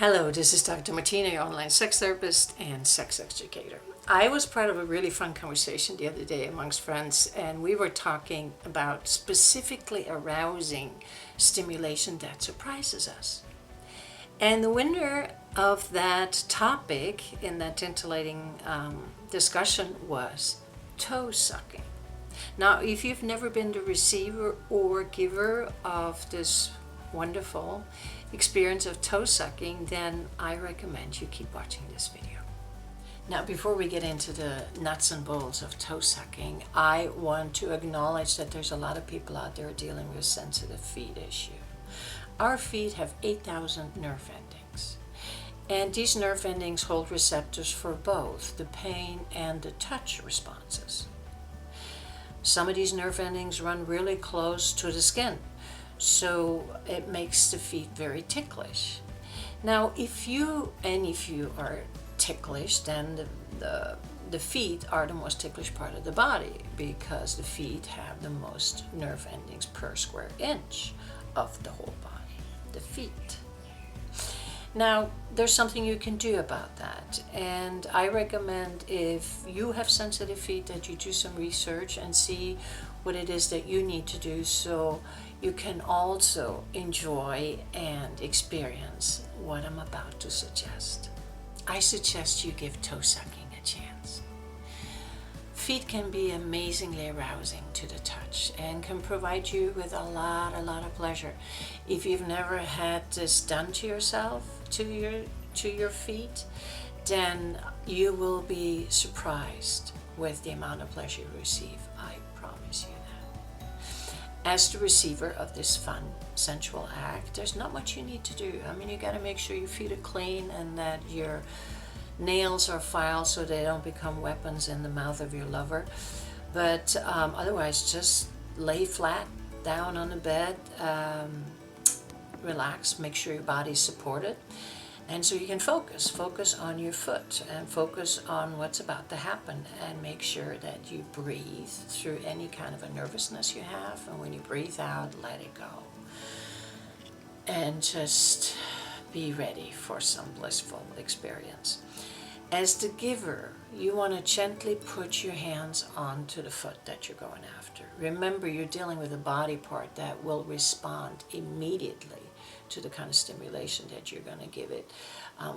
Hello, this is Dr. Martina, your online sex therapist and sex educator. I was part of a really fun conversation the other day amongst friends, and we were talking about specifically arousing stimulation that surprises us. And the winner of that topic in that titillating discussion was toe sucking. Now, if you've never been the receiver or giver of this wonderful experience of toe sucking, then I recommend you keep watching this video. Now, before we get into the nuts and bolts of toe sucking, I want to acknowledge that there's a lot of people out there dealing with sensitive feet issue. Our feet have 8,000 nerve endings, and these nerve endings hold receptors for both the pain and the touch responses. Some of these nerve endings run really close to the skin, so it makes the feet very ticklish. Now, if you are ticklish, then the feet are the most ticklish part of the body, because the feet have the most nerve endings per square inch of the whole body, the feet. Now, there's something you can do about that, and I recommend, if you have sensitive feet, that you do some research and see what it is that you need to do, so you can also enjoy and experience what I'm about to suggest. I suggest you give toe sucking a chance. Feet can be amazingly arousing to the touch and can provide you with a lot of pleasure. If you've never had this done to yourself, to your feet, then you will be surprised with the amount of pleasure you receive. I promise you that. As the receiver of this fun, sensual act, there's not much you need to do. I mean, you got to make sure your feet are clean and that your nails are filed so they don't become weapons in the mouth of your lover. But otherwise, just lay flat down on the bed, relax, make sure your body's supported, and so you can focus on your foot and focus on what's about to happen, and make sure that you breathe through any kind of a nervousness you have, and when you breathe out, let it go, and just be ready for some blissful experience. As the giver, you want to gently put your hands onto the foot that you're going after. Remember, you're dealing with a body part that will respond immediately to the kind of stimulation that you're going to give it,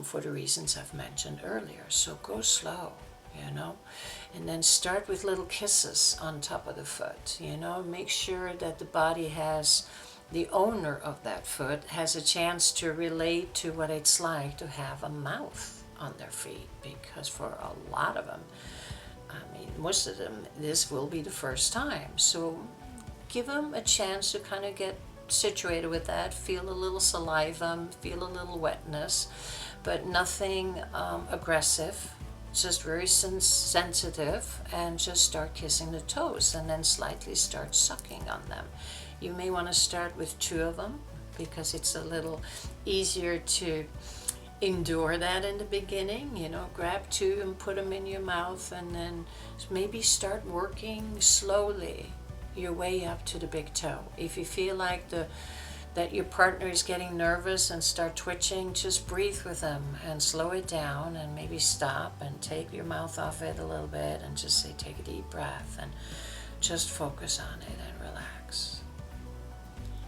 for the reasons I've mentioned earlier. So go slow, and then start with little kisses on top of the foot. Make sure that the body has, the owner of that foot has a chance to relate to what it's like to have a mouth on their feet, because for a lot of them, most of them, this will be the first time. So give them a chance to kind of get situated with that, feel a little saliva, feel a little wetness, but nothing aggressive, just very sensitive, and just start kissing the toes and then slightly start sucking on them. You may want to start with 2 of them, because it's a little easier to endure that in the beginning. Grab 2 and put them in your mouth, and then maybe start working slowly your way up to the big toe. If you feel like that your partner is getting nervous and start twitching, just breathe with them and slow it down, and maybe stop and take your mouth off it a little bit and just say, take a deep breath, and just focus on it and relax.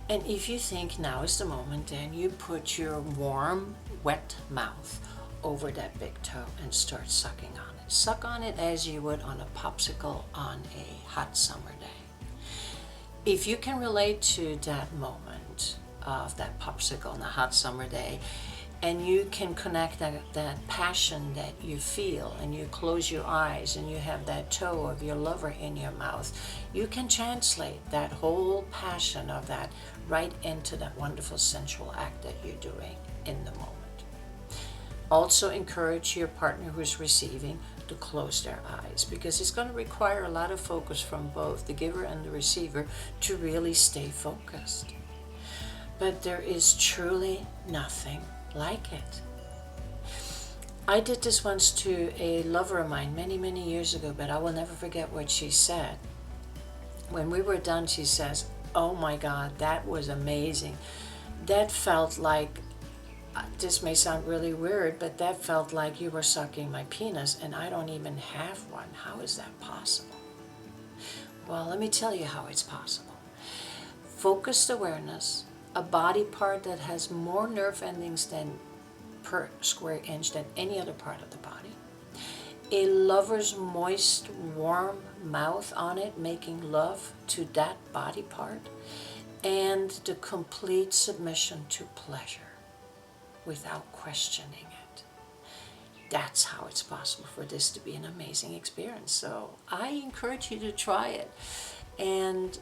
And if you think now is the moment, then you put your warm, wet mouth over that big toe and start sucking on it. Suck on it as you would on a popsicle on a hot summer day. If you can relate to that moment of that popsicle on a hot summer day, and you can connect that passion that you feel, and you close your eyes and you have that toe of your lover in your mouth, you can translate that whole passion of that right into that wonderful sensual act that you're doing in the moment. Also encourage your partner who's receiving to close their eyes, because it's going to require a lot of focus from both the giver and the receiver to really stay focused. But there is truly nothing like it. I did this once to a lover of mine many years ago, but I will never forget what she said. When we were done, she says, "Oh my God, that was amazing. That felt like this may sound really weird, but that felt like you were sucking my penis, and I don't even have one. How is that possible? Well, let me tell you how it's possible. Focused awareness, a body part that has more nerve endings than per square inch than any other part of the body, a lover's moist, warm mouth on it, making love to that body part, and the complete submission to pleasure without questioning it. That's how it's possible for this to be an amazing experience. So I encourage you to try it. And,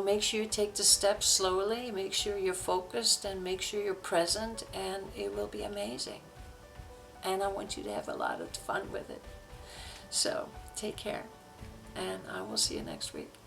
make sure you take the steps slowly, make sure you're focused, and make sure you're present, and it will be amazing. And I want you to have a lot of fun with it. So take care, and I will see you next week.